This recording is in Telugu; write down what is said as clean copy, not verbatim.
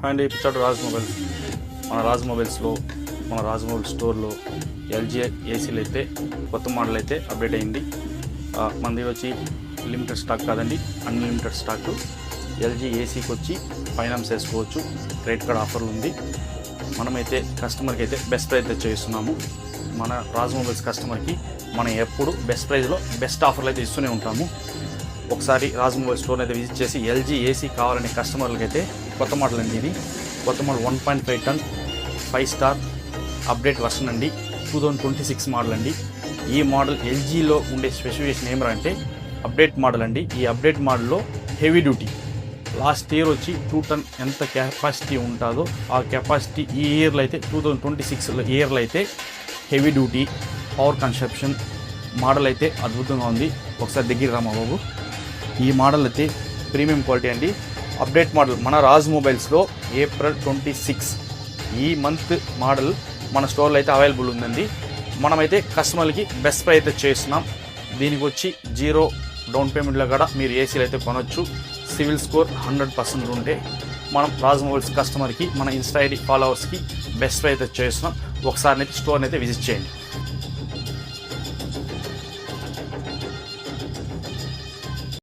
అండ్ ఇప్పుడు రాజ్ మొబైల్స్, మన రాజ్ మొబైల్స్లో, మన రాజ్ మొబైల్ స్టోర్లో ఎల్జీ ఏసీలు అయితే కొత్త మోడల్ అయితే అప్డేట్ అయింది. మనది వచ్చి లిమిటెడ్ స్టాక్ కాదండి, అన్లిమిటెడ్ స్టాక్. ఎల్జీ ఏసీకి వచ్చి ఫైనాన్స్ వేసుకోవచ్చు, క్రెడిట్ కార్డ్ ఆఫర్లు ఉంది. మనమైతే కస్టమర్కి అయితే బెస్ట్ ప్రైస్ అయితే చేస్తున్నాము. మన రాజ్ మొబైల్స్ కస్టమర్కి మనం ఎప్పుడు బెస్ట్ ప్రైస్లో బెస్ట్ ఆఫర్లు అయితే ఇస్తూనే ఉంటాము. ఒకసారి రాజ్ మొబైల్ స్టోర్ అయితే విజిట్ చేసి ఎల్జీ ఏసీ కావాలనే కస్టమర్లకి అయితే కొత్త మోడల్ అండి. ఇది కొత్త మోడల్ 1.5 టన్ 5 స్టార్ అప్డేట్ వర్షన్ అండి, 2026 మోడల్ అండి. ఈ మోడల్ ఎల్జీలో ఉండే స్పెసిఫికేషన్ ఏమంటే అప్డేట్ మోడల్ అండి. ఈ అప్డేట్ మోడల్లో హెవీ డ్యూటీ, లాస్ట్ ఇయర్ వచ్చి 2 టన్ ఎంత కెపాసిటీ ఉంటుందో ఆ కెపాసిటీ ఈ ఇయర్లో అయితే 2026 ఇయర్లో అయితే heavy duty power consumption model అయితే అద్భుతంగా ఉంది. ఒకసారి దగ్గర రామా బాబు. ఈ మోడల్ అయితే ప్రీమియం క్వాలిటీ అండి. అప్డేట్ మోడల్ మన రాజ్ మొబైల్స్లో ఏప్రిల్ 26 ఈ మంత్ మోడల్ మన స్టోర్లో అయితే అవైలబుల్ ఉందండి. మనమైతే కస్టమర్లకి బెస్ట్ ప్రైస్ అయితే చేస్తున్నాం. దీనికి వచ్చి 0 డౌన్ పేమెంట్లో కూడా మీరు ఏసీలు అయితే కొనవచ్చు. సివిల్ స్కోర్ 100% ఉంటే మనం రాజ్ మొబైల్స్ కస్టమర్కి మన ఇన్స్టా ఐడి ఫాలోవర్స్కి బెస్ట్ ప్రైస్ అయితే చేస్తున్నాం. ఒకసారి అయితే స్టోర్ని అయితే విజిట్ చేయండి.